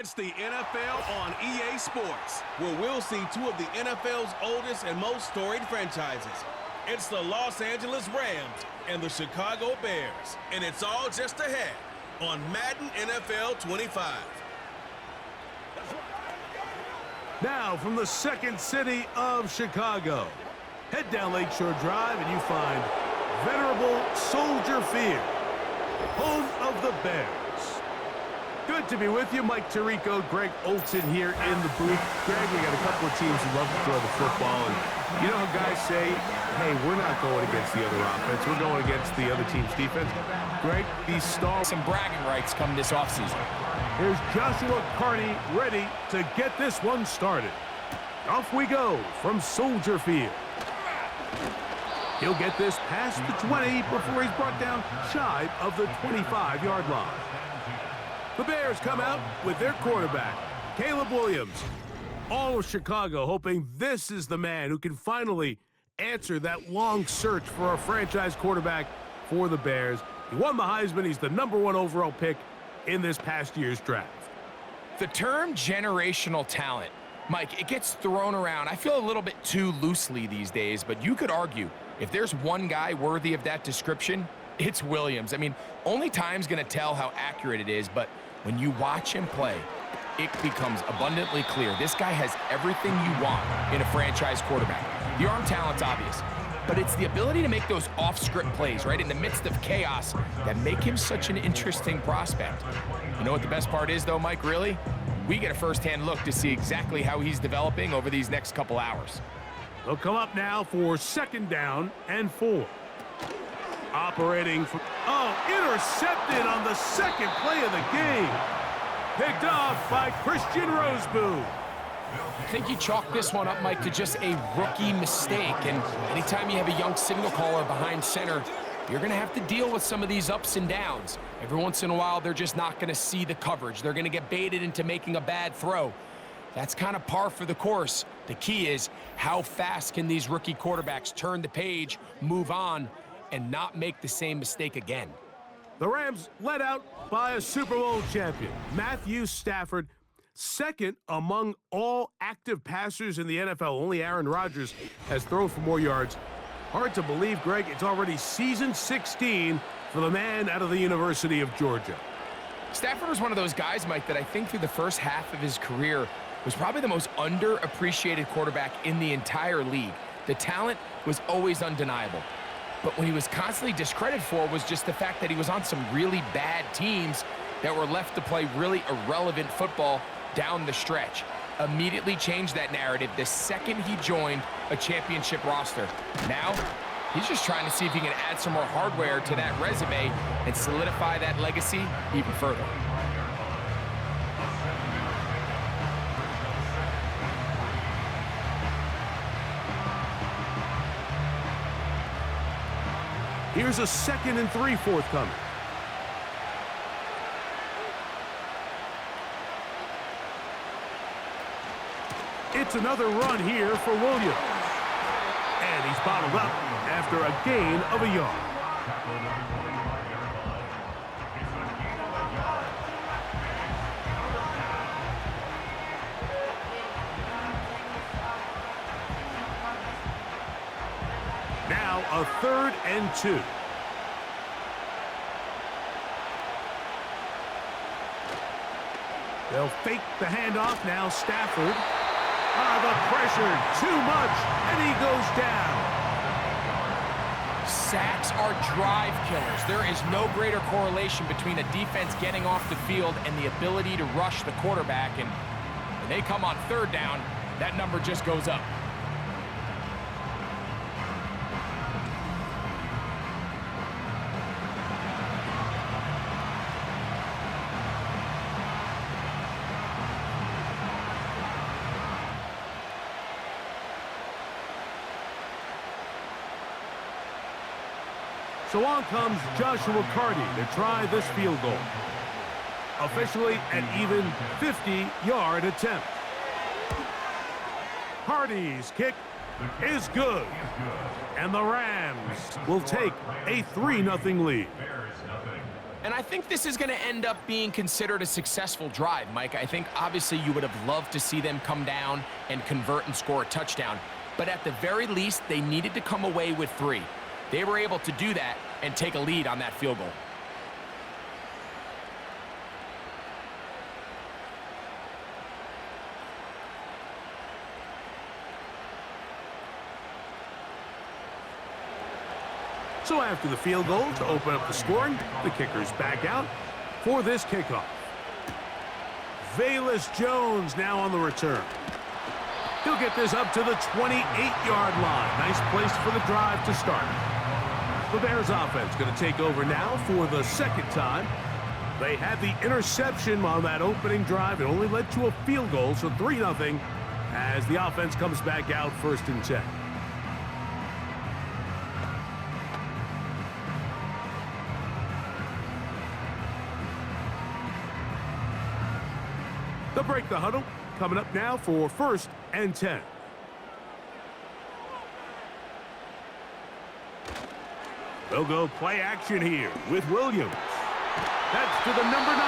It's the NFL on EA Sports, where we'll see two of the NFL's oldest and most storied franchises. It's the Los Angeles Rams and the Chicago Bears, and it's all just ahead on Madden NFL 25. Now from the second city of Chicago, head down Lakeshore Drive and you find venerable Soldier Field, home of the Bears. Good to be with you. Mike Tirico, Greg Olson here in the booth. Greg, we got a couple of teams who love to throw the football. And you know how guys say, hey, we're not going against the other offense. We're going against the other team's defense. Greg, these stars. Some bragging rights come this offseason. Here's Joshua Carney ready to get this one started. Off we go from Soldier Field. He'll get this past the 20 before he's brought down shy of the 25-yard line. The Bears come out with their quarterback, Caleb Williams. All of Chicago hoping this is the man who can finally answer that long search for a franchise quarterback for the Bears. He won the Heisman. He's the #1 overall pick in this past year's draft. The term generational talent, Mike, it gets thrown around. I feel a little bit too loosely these days, but you could argue if there's one guy worthy of that description, it's Williams. I mean, only time's going to tell how accurate it is, but when you watch him play, it becomes abundantly clear. This guy has everything you want in a franchise quarterback. The arm talent's obvious, but it's the ability to make those off-script plays, right, in the midst of chaos that make him such an interesting prospect. You know what the best part is, though, Mike, really? We get a first-hand look to see exactly how he's developing over these next couple hours. They'll come up now for 2nd down and 4. Operating for, intercepted on the second play of the game. Picked off by Christian Roseboom. I think you chalk this one up, Mike, to just a rookie mistake. And anytime you have a young signal caller behind center, you're going to have to deal with some of these ups and downs. Every once in a while, they're just not going to see the coverage. They're going to get baited into making a bad throw. That's kind of par for the course. The key is how fast can these rookie quarterbacks turn the page, move on, and not make the same mistake again. The Rams led out by a Super Bowl champion, Matthew Stafford, second among all active passers in the NFL. Only Aaron Rodgers has thrown for more yards. Hard to believe, Greg, it's already season 16 for the man out of the University of Georgia. Stafford was one of those guys, Mike, that I think through the first half of his career was probably the most underappreciated quarterback in the entire league. The talent was always undeniable. But what he was constantly discredited for was just the fact that he was on some really bad teams that were left to play really irrelevant football down the stretch. Immediately changed that narrative the second he joined a championship roster. Now, he's just trying to see if he can add some more hardware to that resume and solidify that legacy even further. Here's a 2nd and 3 forthcoming. It's another run here for Williams. And he's bottled up after a gain of a yard. Now a 3rd and 2. They'll fake the handoff now. Stafford. The pressure too much, and he goes down. Sacks are drive killers. There is no greater correlation between a defense getting off the field and the ability to rush the quarterback. And when they come on 3rd down, that number just goes up. So on comes Joshua Carney to try this field goal. Officially an even 50-yard attempt. Carney's kick is good. And the Rams will take a 3-0 lead. And I think this is going to end up being considered a successful drive, Mike. I think obviously you would have loved to see them come down and convert and score a touchdown. But at the very least, they needed to come away with 3. They were able to do that and take a lead on that field goal. So after the field goal to open up the scoring, the kicker's back out for this kickoff. Velus Jones now on the return. He'll get this up to the 28-yard line. Nice place for the drive to start. The Bears offense going to take over now for the second time. They had the interception on that opening drive. It only led to a field goal, so 3-0 as the offense comes back out 1st and 10. They'll break the huddle. Coming up now for 1st and 10. They'll go play action here with Williams. That's to the number 9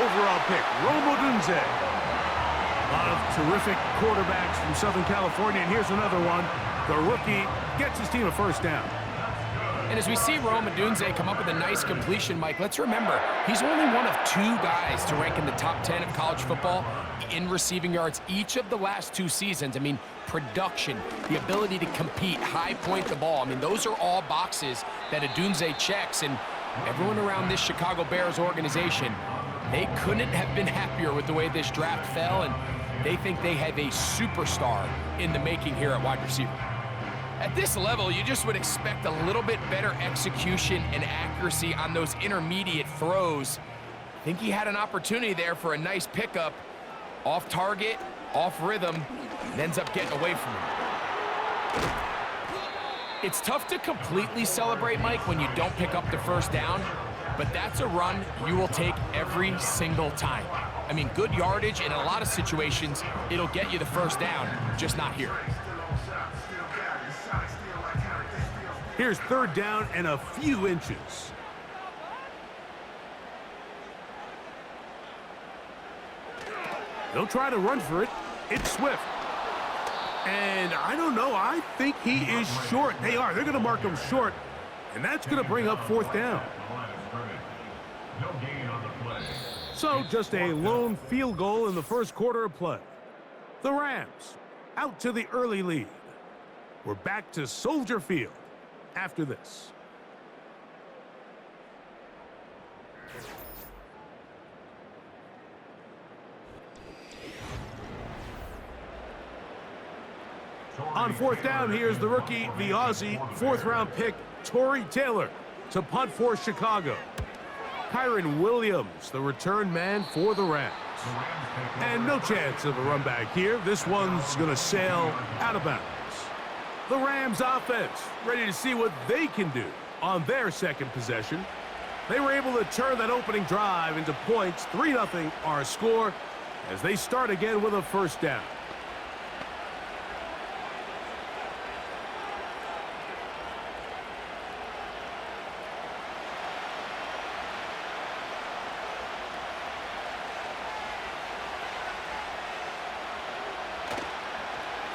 overall pick, Rome Odunze. A lot of terrific quarterbacks from Southern California, and here's another one. The rookie gets his team a 1st down. And as we see Rome Odunze come up with a nice completion, Mike, let's remember, he's only one of 2 guys to rank in the top 10 of college football in receiving yards each of the last 2 seasons. I mean, production, the ability to compete, high point the ball. I mean, those are all boxes that Odunze checks, and everyone around this Chicago Bears organization, they couldn't have been happier with the way this draft fell, and they think they have a superstar in the making here at wide receiver. At this level, you just would expect a little bit better execution and accuracy on those intermediate throws. I think he had an opportunity there for a nice pickup. Off target, off rhythm, and ends up getting away from him. It's tough to completely celebrate, Mike, when you don't pick up the 1st down, but that's a run you will take every single time. I mean, good yardage in a lot of situations, it'll get you the 1st down, just not here. Here's 3rd down and a few inches. They'll try to run for it. It's Swift. And I don't know. I think he is short. They are. They're going to mark him short. And that's going to bring up 4th down. So just a lone field goal in the 1st quarter of play. The Rams out to the early lead. We're back to Soldier Field after this. On 4th down, here's the rookie, the Aussie, 4th-round pick, Torrey Taylor, to punt for Chicago. Kyron Williams, the return man for the Rams. And no chance of a run back here. This one's going to sail out of bounds. The Rams offense ready to see what they can do on their 2nd possession. They were able to turn that opening drive into points. 3-0 our score as they start again with a 1st down.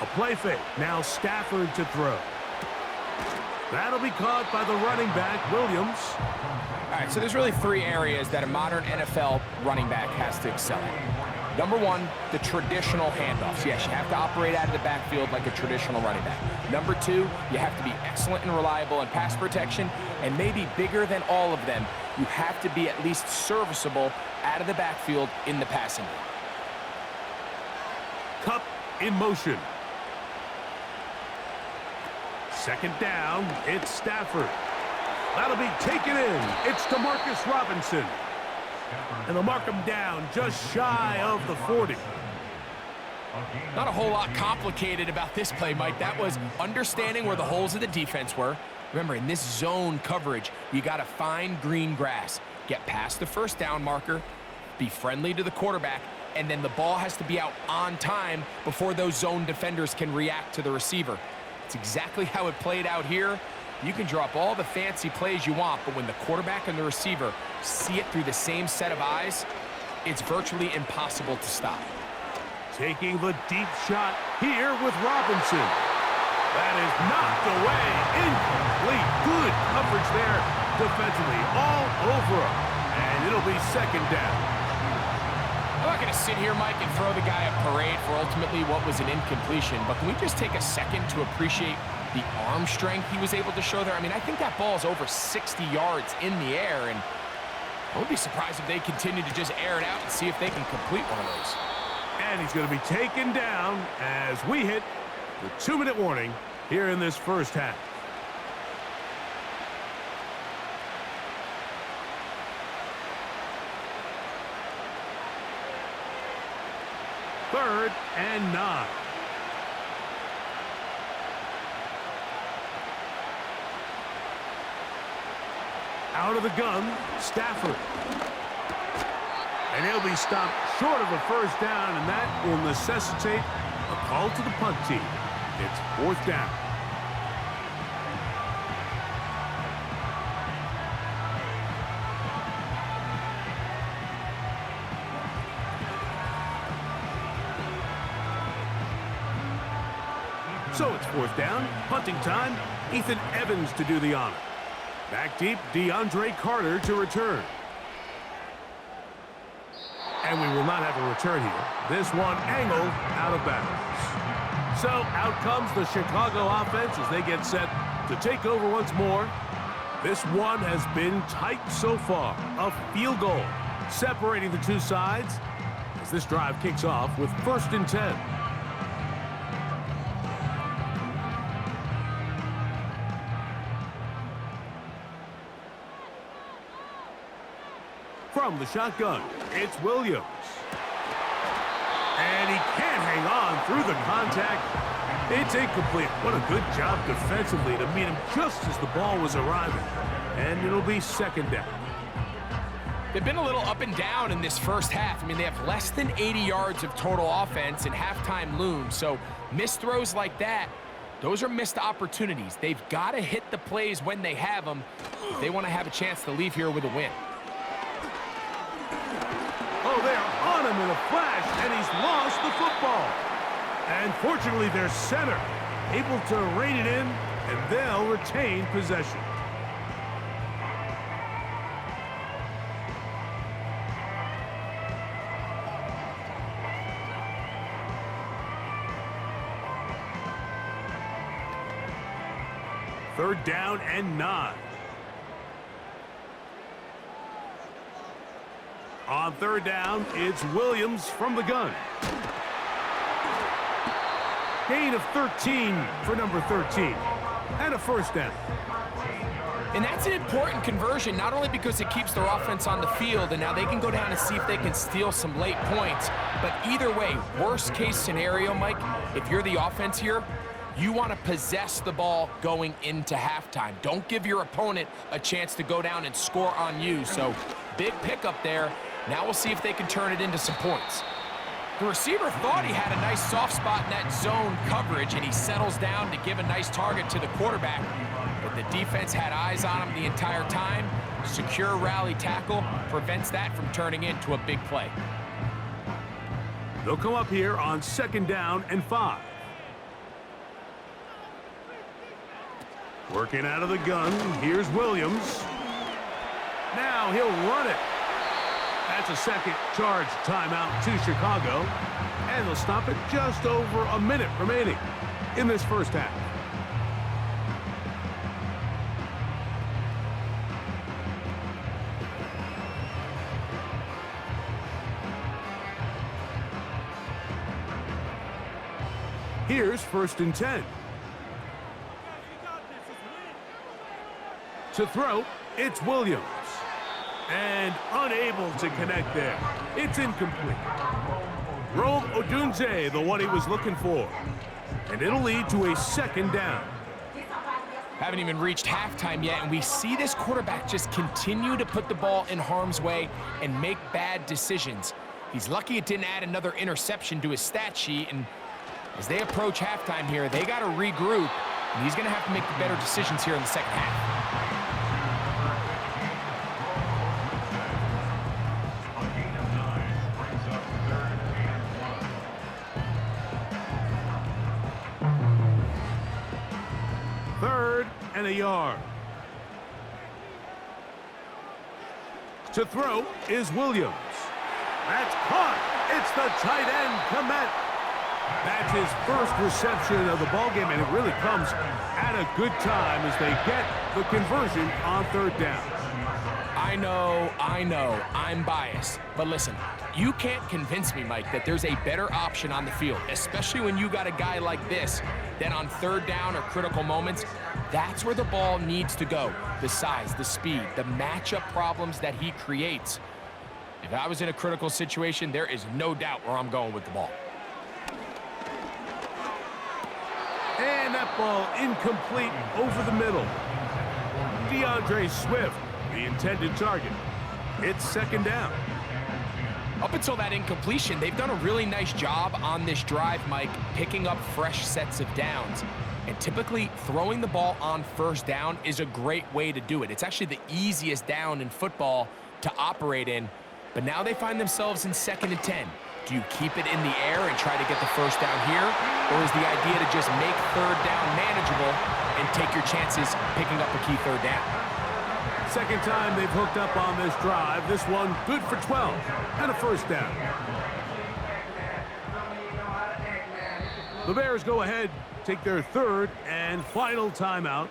A play fake. Now Stafford to throw. That'll be caught by the running back, Williams. All right, so there's really 3 areas that a modern NFL running back has to excel at. Number 1, the traditional handoffs. Yes, you have to operate out of the backfield like a traditional running back. Number 2, you have to be excellent and reliable in pass protection. And maybe bigger than all of them, you have to be at least serviceable out of the backfield in the passing game. Cup in motion. 2nd down, it's Stafford. That'll be taken in. It's DeMarcus Robinson. And they'll mark him down just shy of the 40. Not a whole lot complicated about this play, Mike. That was understanding where the holes of the defense were. Remember, in this zone coverage, you got to find green grass. Get past the 1st down marker, be friendly to the quarterback, and then the ball has to be out on time before those zone defenders can react to the receiver. It's exactly how it played out here. You can draw up all the fancy plays you want, but when the quarterback and the receiver see it through the same set of eyes, it's virtually impossible to stop. Taking the deep shot here with Robinson. That is knocked away. Incomplete. Good coverage there defensively. All over him. And it'll be second down. I'm not going to sit here, Mike, and throw the guy a parade for ultimately what was an incompletion, but can we just take a second to appreciate the arm strength he was able to show there? I mean, I think that ball is over 60 yards in the air, and I wouldn't be surprised if they continue to just air it out and see if they can complete one of those. And he's going to be taken down as we hit the 2-minute warning here in this first half. Third and 9. Out of the gun, Stafford. And he'll be stopped short of a first down, and that will necessitate a call to the punt team. It's fourth down. So it's fourth down, punting time. Ethan Evans to do the honor. Back deep, DeAndre Carter to return. And we will not have a return here. This one angled out of bounds. So out comes the Chicago offense as they get set to take over once more. This one has been tight so far. A field goal separating the two sides as this drive kicks off with 1st and 10. From the shotgun, it's Williams. And he can't hang on through the contact. It's incomplete. What a good job defensively to meet him just as the ball was arriving. And it'll be second down. They've been a little up and down in this first half. I mean, they have less than 80 yards of total offense and halftime looms. So missed throws like that, those are missed opportunities. They've got to hit the plays when they have them if they want to have a chance to leave here with a win. Oh, they're on him in a flash, and he's lost the football. And fortunately, their center able to rein it in, and they'll retain possession. Third down and 9. On third down, it's Williams from the gun. Gain of 13 for number 13. And a first down. And that's an important conversion, not only because it keeps their offense on the field, and now they can go down and see if they can steal some late points. But either way, worst case scenario, Mike, if you're the offense here, you want to possess the ball going into halftime. Don't give your opponent a chance to go down and score on you. So big pickup there. Now we'll see if they can turn it into some points. The receiver thought he had a nice soft spot in that zone coverage, and he settles down to give a nice target to the quarterback. But the defense had eyes on him the entire time. Secure rally tackle prevents that from turning into a big play. They'll come up here on 2nd down and 5. Working out of the gun, here's Williams. Now he'll run it. That's a second charge timeout to Chicago. And they'll stop it just over a minute remaining in this first half. Here's 1st and 10. To throw, it's Williams. And unable to connect there. It's incomplete. Rome Odunze, the one he was looking for. And it'll lead to a 2nd down. Haven't even reached halftime yet, and we see this quarterback just continue to put the ball in harm's way and make bad decisions. He's lucky it didn't add another interception to his stat sheet, and as they approach halftime here, they got to regroup and he's going to have to make the better decisions here in the second half. Third and a yard. To throw is Williams. That's caught. It's the tight end, Komet. That's his first reception of the ballgame, and it really comes at a good time as they get the conversion on third down. I know, I'm biased. But listen, you can't convince me, Mike, that there's a better option on the field, especially when you got a guy like this, that on third down or critical moments, that's where the ball needs to go. The size, the speed, the matchup problems that he creates. If I was in a critical situation, there is no doubt where I'm going with the ball. And that ball incomplete over the middle. DeAndre Swift, the intended target. It's second down. Up until that incompletion, they've done a really nice job on this drive, Mike, picking up fresh sets of downs. And typically, throwing the ball on first down is a great way to do it. It's actually the easiest down in football to operate in. But now they find themselves in 2nd and 10. Do you keep it in the air and try to get the first down here? Or is the idea to just make third down manageable and take your chances picking up a key third down? Second time they've hooked up on this drive. This one good for 12 and a first down. The Bears go ahead, take their third and final timeout.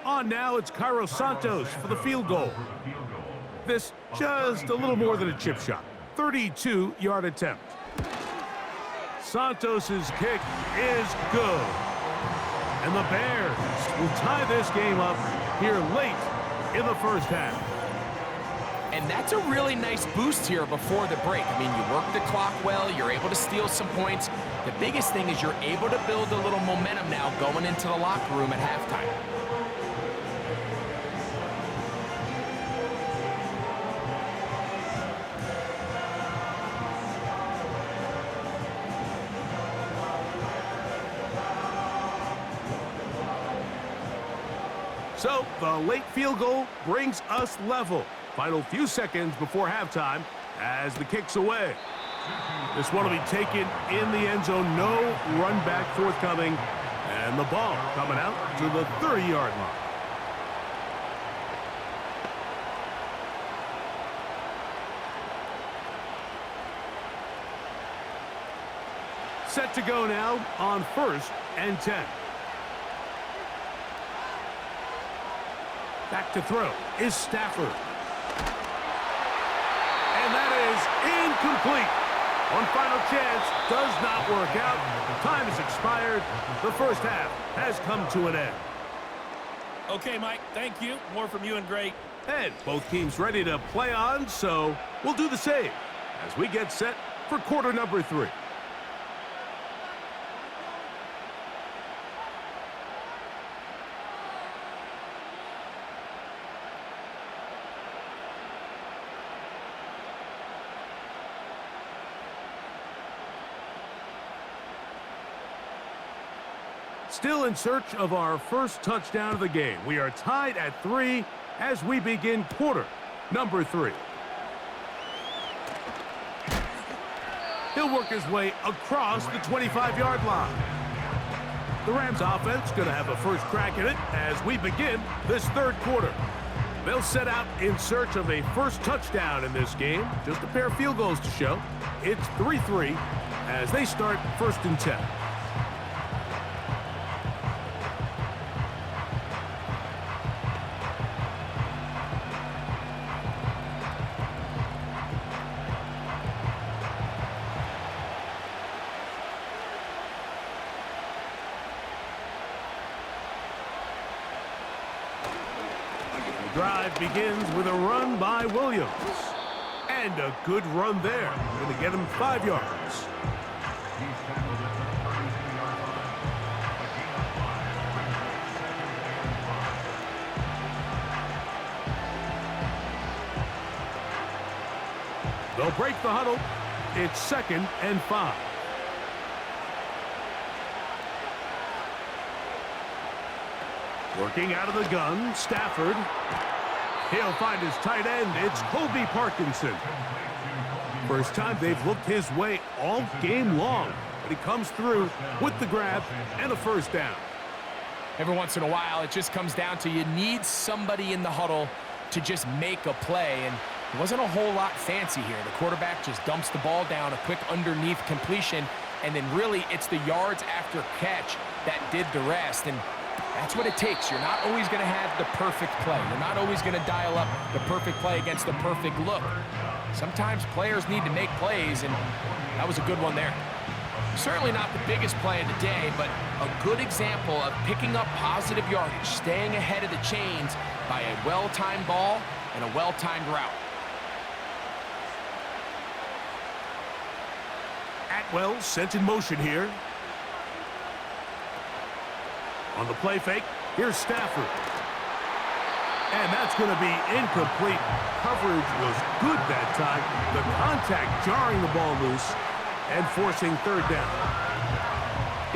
On now, it's Cairo Santos for the field goal. This just a little more than a chip shot. 32-yard attempt. Santos's kick is good. And the Bears will tie this game up here late in the first half. And that's a really nice boost here before the break. I mean, you work the clock well, you're able to steal some points. The biggest thing is you're able to build a little momentum now going into the locker room at halftime. So, the late field goal brings us level. Final few seconds before halftime as the kick's away. This one will be taken in the end zone. No run back forthcoming. And the ball coming out to the 30-yard line. Set to go now on 1st and 10. Back to throw is Stafford. And that is incomplete. One final chance does not work out. Time has expired. The first half has come to an end. Okay, Mike, thank you. More from you and Greg. And both teams ready to play on, so we'll do the same as we get set for quarter number 3. Still in search of our first touchdown of the game. We are tied at 3 as we begin quarter number 3. He'll work his way across the 25-yard line. The Rams offense going to have a first crack at it as we begin this third quarter. They'll set out in search of a first touchdown in this game. Just a pair of field goals to show. It's 3-3 as they start 1st and 10. Drive begins with a run by Williams. And a good run there. Going to get him 5 yards. They'll break the huddle. It's 2nd and 5. Working out of the gun, Stafford. He'll find his tight end. It's Colby Parkinson. First time they've looked his way all game long, but he comes through with the grab and a first down. Every once in a while, it just comes down to you need somebody in the huddle to just make a play, and it wasn't a whole lot fancy here. The quarterback just dumps the ball down, a quick underneath completion, and then really it's the yards after catch that did the rest, and that's what it takes. You're not always going to have the perfect play. You're not always going to dial up the perfect play against the perfect look. Sometimes players need to make plays, and that was a good one there. Certainly not the biggest play of the day, but a good example of picking up positive yardage, staying ahead of the chains by a well-timed ball and a well-timed route. Atwell sent in motion here. On the play fake, here's Stafford. And that's going to be incomplete. Coverage was good that time. The contact jarring the ball loose and forcing third down.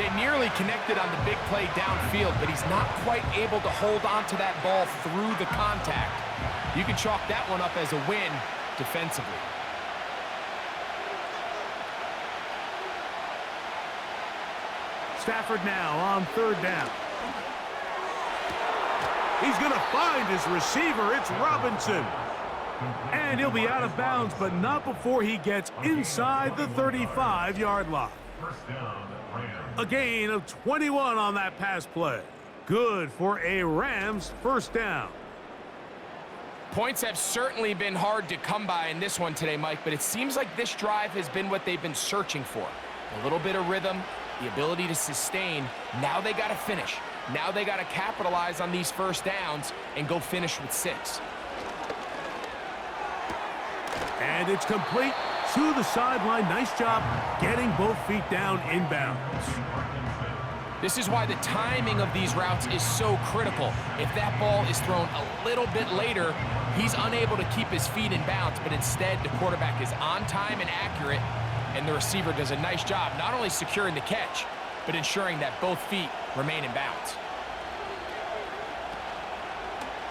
They nearly connected on the big play downfield, but he's not quite able to hold on to that ball through the contact. You can chalk that one up as a win defensively. Stafford now on third down. He's going to find his receiver. It's Robinson. And he'll be out of bounds, but not before he gets inside the 35-yard line. A gain of 21 on that pass play. Good for a Rams first down. Points have certainly been hard to come by in this one today, Mike, but it seems like this drive has been what they've been searching for. A little bit of rhythm, the ability to sustain. Now they got to finish. Now they got to capitalize on these first downs and go finish with 6. And it's complete to the sideline. Nice job getting both feet down inbounds. This is why the timing of these routes is so critical. If that ball is thrown a little bit later, he's unable to keep his feet in bounds, but instead the quarterback is on time and accurate, and the receiver does a nice job not only securing the catch, but ensuring that both feet remain in bounds.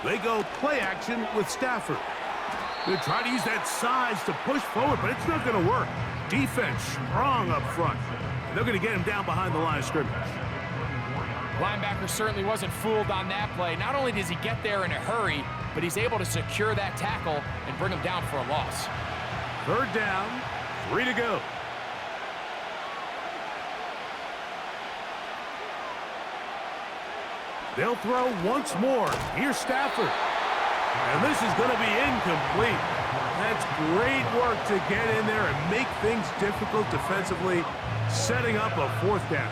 They go play action with Stafford. They try to use that size to push forward, but it's not going to work. Defense strong up front. They're going to get him down behind the line of scrimmage. Linebacker certainly wasn't fooled on that play. Not only does he get there in a hurry, but he's able to secure that tackle and bring him down for a loss. Third down, 3 to go. They'll throw once more. Here's Stafford. And this is going to be incomplete. That's great work to get in there and make things difficult defensively, setting up a fourth down.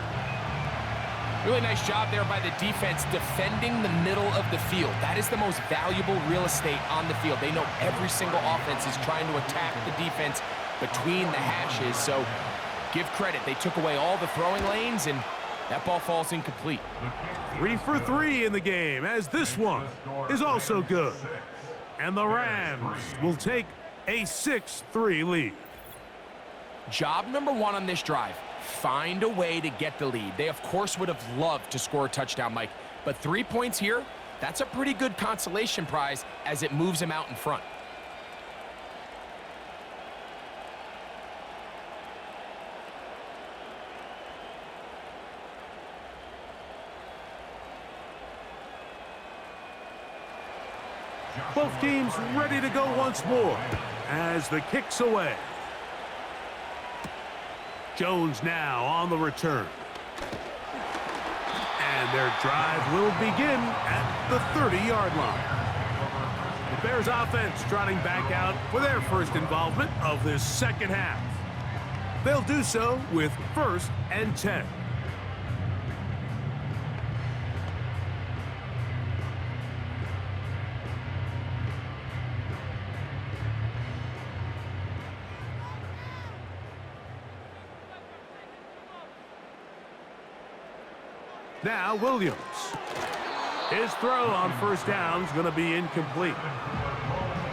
Really nice job there by the defense defending the middle of the field. That is the most valuable real estate on the field. They know every single offense is trying to attack the defense between the hashes. So give credit. They took away all the throwing lanes, and that ball falls incomplete. 3 for 3 in the game, as this one is also good. And the Rams will take a 6-3 lead. Job number 1 on this drive, find a way to get the lead. They, of course, would have loved to score a touchdown, Mike. But 3 points here, that's a pretty good consolation prize as it moves them out in front. Both teams ready to go once more as the kick's away. Jones now on the return. And their drive will begin at the 30-yard line. The Bears offense trotting back out for their first involvement of this second half. They'll do so with 1st and 10. Now Williams. His throw on first down is going to be incomplete.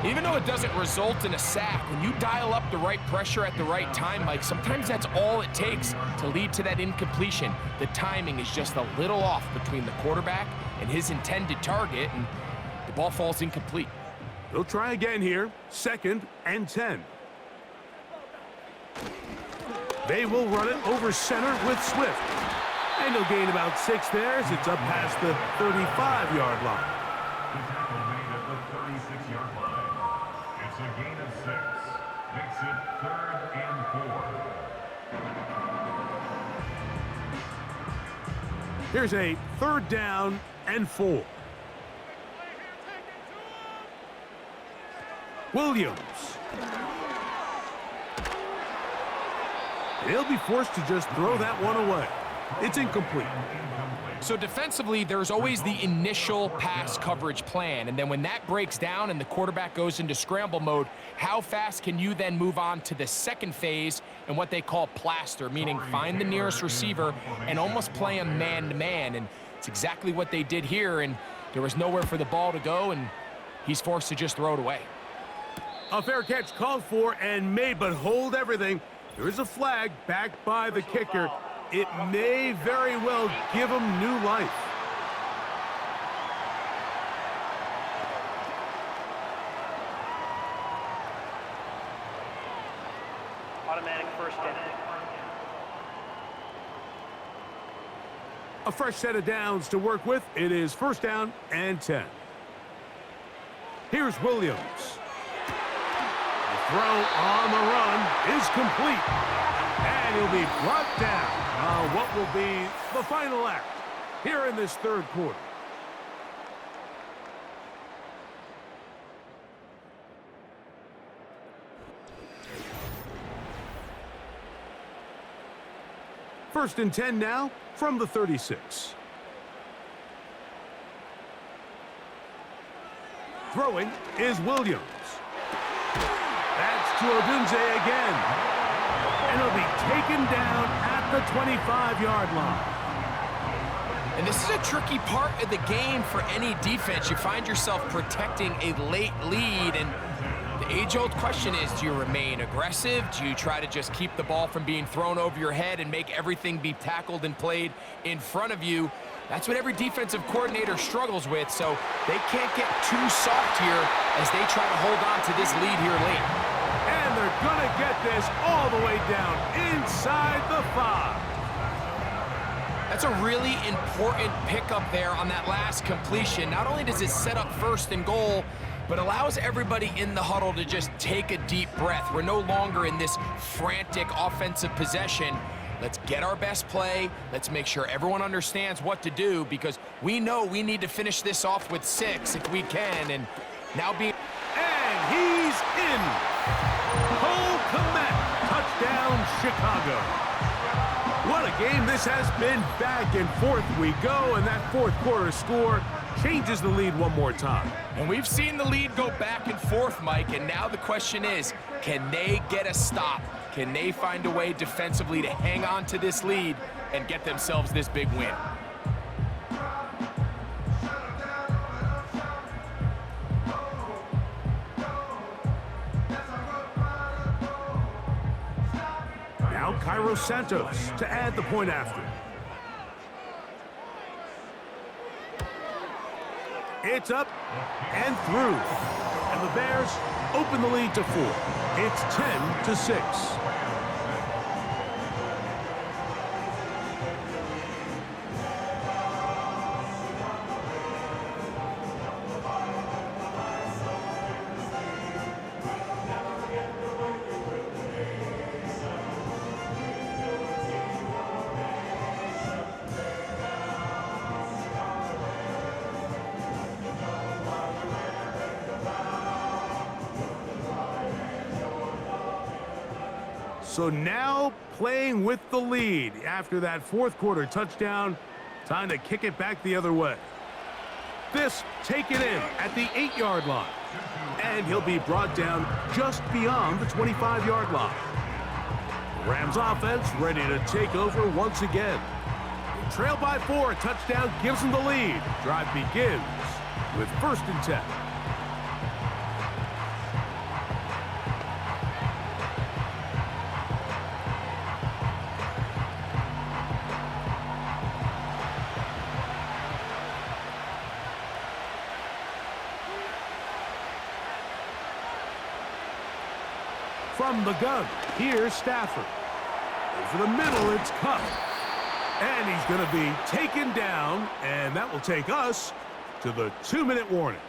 Even though it doesn't result in a sack, when you dial up the right pressure at the right time, Mike, sometimes that's all it takes to lead to that incompletion. The timing is just a little off between the quarterback and his intended target, and the ball falls incomplete. He'll try again here, 2nd and 10. They will run it over center with Swift. And he'll gain about 6 there as it's up past the 35-yard line. The tackle made at the 36-yard line. It's a gain of 6. Makes it 3rd and 4. Here's a 3rd down and 4. Williams. He'll be forced to just throw that one away. It's incomplete. So defensively, there's always the initial pass coverage plan, and then when that breaks down and the quarterback goes into scramble mode, how fast can you then move on to the second phase and what they call plaster, meaning find the nearest receiver and almost play him man-to-man, and it's exactly what they did here, and there was nowhere for the ball to go, and he's forced to just throw it away. A fair catch called for and made, but hold everything. There is a flag backed by the kicker. It may very well give him new life. Automatic first down. A fresh set of downs to work with. It is 1st down and 10. Here's Williams. The throw on the run is complete. And he'll be brought down. What will be the final act here in this 3rd quarter. First and 10 now from the 36. Throwing is Williams. That's to Odunze again. And he'll be taken down at the 25-yard line. And this is a tricky part of the game for any defense. You find yourself protecting a late lead, and the age-old question is, do you remain aggressive? Do you try to just keep the ball from being thrown over your head and make everything be tackled and played in front of you? That's what every defensive coordinator struggles with, so they can't get too soft here as they try to hold on to this lead here late. And they're going to get this all the way down inside the 5. That's a really important pickup there on that last completion. Not only does it set up 1st and goal, but allows everybody in the huddle to just take a deep breath. We're no longer in this frantic offensive possession. Let's get our best play. Let's make sure everyone understands what to do, because we know we need to finish this off with 6 if we can. And now being... And he's in. Cole Kmet, touchdown Chicago. What a game this has been. Back and forth we go, and that 4th quarter score changes the lead one more time. And we've seen the lead go back and forth, Mike, and now the question is, can they get a stop? Can they find a way defensively to hang on to this lead and get themselves this big win? Now Cairo Santos to add the point after. It's up and through. And the Bears open the lead to 4. It's 10-6. So now playing with the lead after that 4th quarter touchdown. Time to kick it back the other way. This taken in at the 8-yard line. And he'll be brought down just beyond the 25-yard line. Rams offense ready to take over once again. trail by 4. A touchdown gives them the lead. Drive begins with 1st and 10. From the gun, here's Stafford. Over the middle, it's Cup. And he's going to be taken down, and that will take us to the 2-minute warning.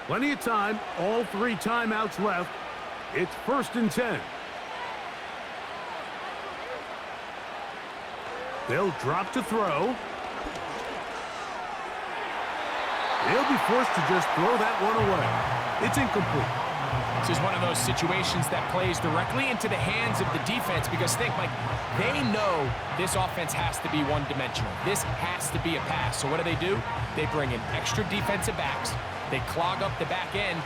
Plenty of time, all 3 timeouts left. It's 1st and 10. They'll drop to throw. They'll be forced to just throw that one away. It's incomplete. This is one of those situations that plays directly into the hands of the defense because think, like, they know this offense has to be one-dimensional. This has to be a pass. So what do? They bring in extra defensive backs. They clog up the back end.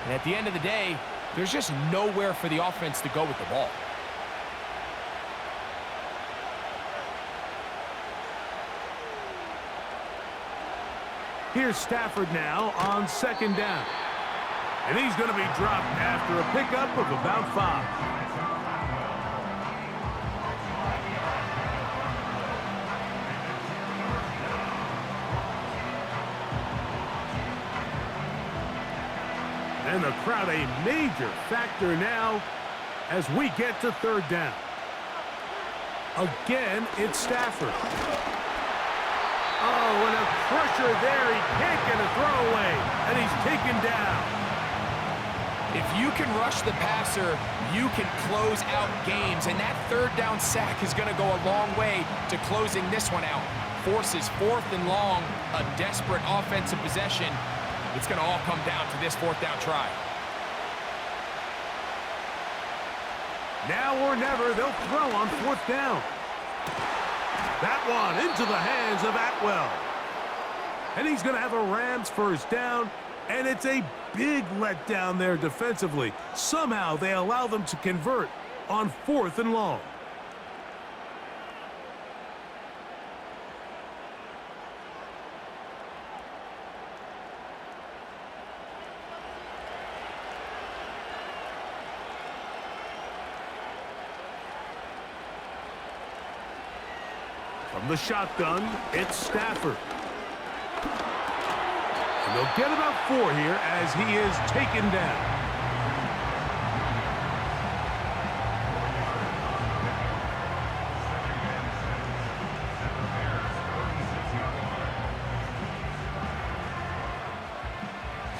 And at the end of the day, there's just nowhere for the offense to go with the ball. Here's Stafford now on 2nd down. And he's going to be dropped after a pickup of about 5. And the crowd a major factor now as we get to 3rd down. Again, it's Stafford. Oh, and a pressure there. He can't get a throwaway, and he's taken down. If you can rush the passer, you can close out games, and that 3rd down sack is going to go a long way to closing this one out. Forces 4th and long, a desperate offensive possession. It's going to all come down to this 4th down try. Now or never, they'll throw on 4th down. That one into the hands of Atwell. And he's going to have a Rams 1st down, and it's a big letdown there defensively. Somehow they allow them to convert on 4th and long. From the shotgun, it's Stafford. And they'll get about 4 here as he is taken down.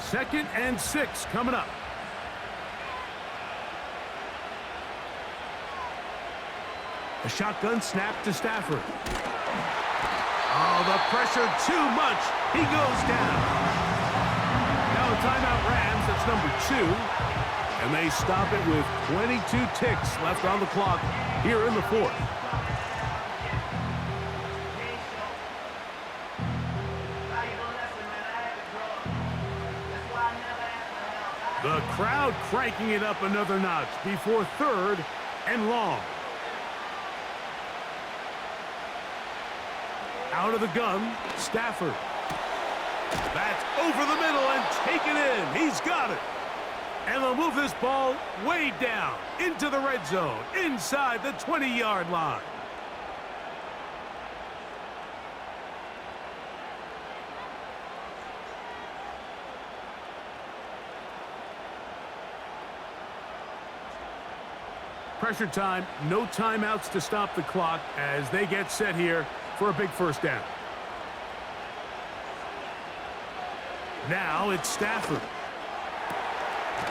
Second and 6 coming up. A shotgun snap to Stafford. Oh, the pressure too much. He goes down. Now a timeout Rams. That's number 2. And they stop it with 22 ticks left on the clock here in the 4th. The crowd cranking it up another notch before 3rd and long. Out of the gun, Stafford. That's over the middle and taken in. He's got it. And they'll move this ball way down into the red zone, inside the 20-yard line. Pressure time, no timeouts to stop the clock as they get set here for a big 1st down. Now it's Stafford.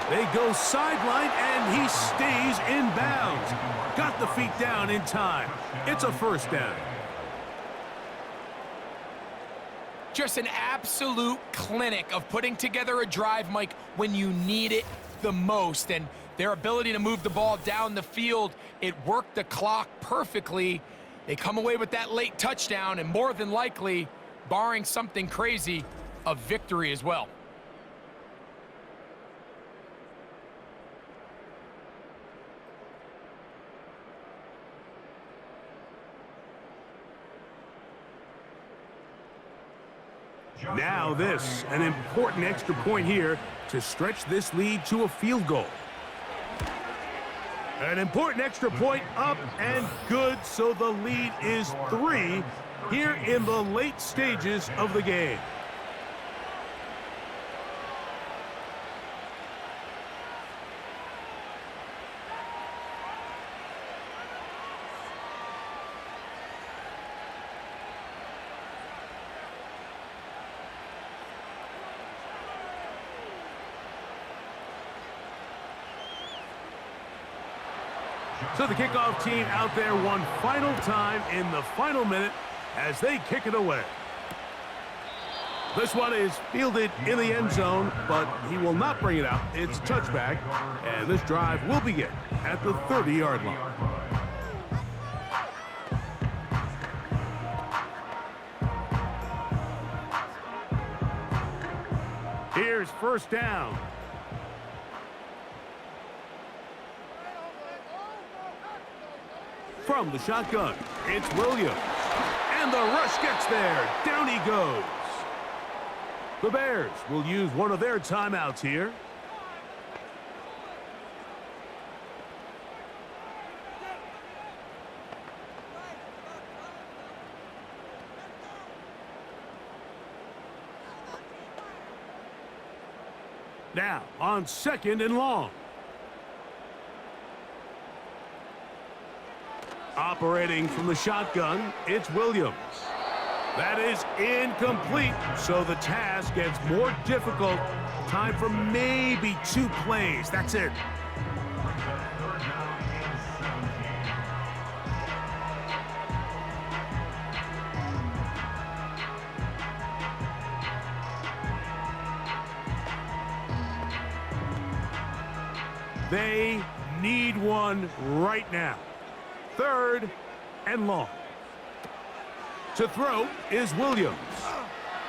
They go sideline, and he stays in bounds. Got the feet down in time. It's a 1st down. Just an absolute clinic of putting together a drive, Mike, when you need it the most. And their ability to move the ball down the field, it worked the clock perfectly. They come away with that late touchdown, and more than likely, barring something crazy, a victory as well. Now this, an important extra point here to stretch this lead to a field goal. An important extra point up and good, so the lead is 3 here in the late stages of the game. So the kickoff team out there one final time in the final minute as they kick it away. This one is fielded in the end zone, but he will not bring it out. It's a touchback, and this drive will begin at the 30-yard line. Here's first down. From the shotgun, it's Williams. And the rush gets there. Down he goes. The Bears will use one of their timeouts here. Now, on 2nd and long. Operating from the shotgun, it's Williams. That is incomplete, so the task gets more difficult. Time for maybe 2 plays. That's it. They need one right now. 3rd and long. To throw is Williams.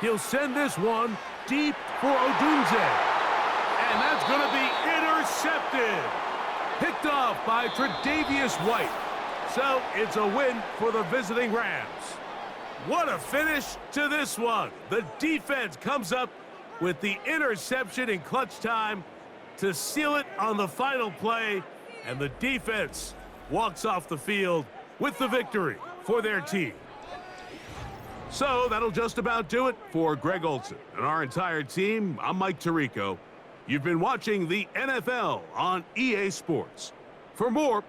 He'll send this one deep for Odunze. And that's going to be intercepted. Picked off by Tre'Davious White. So it's a win for the visiting Rams. What a finish to this one. The defense comes up with the interception in clutch time to seal it on the final play. And the defense walks off the field with the victory for their team. So that'll just about do it for Greg Olson and our entire team. I'm Mike Tirico. You've been watching the NFL on EA Sports. For more,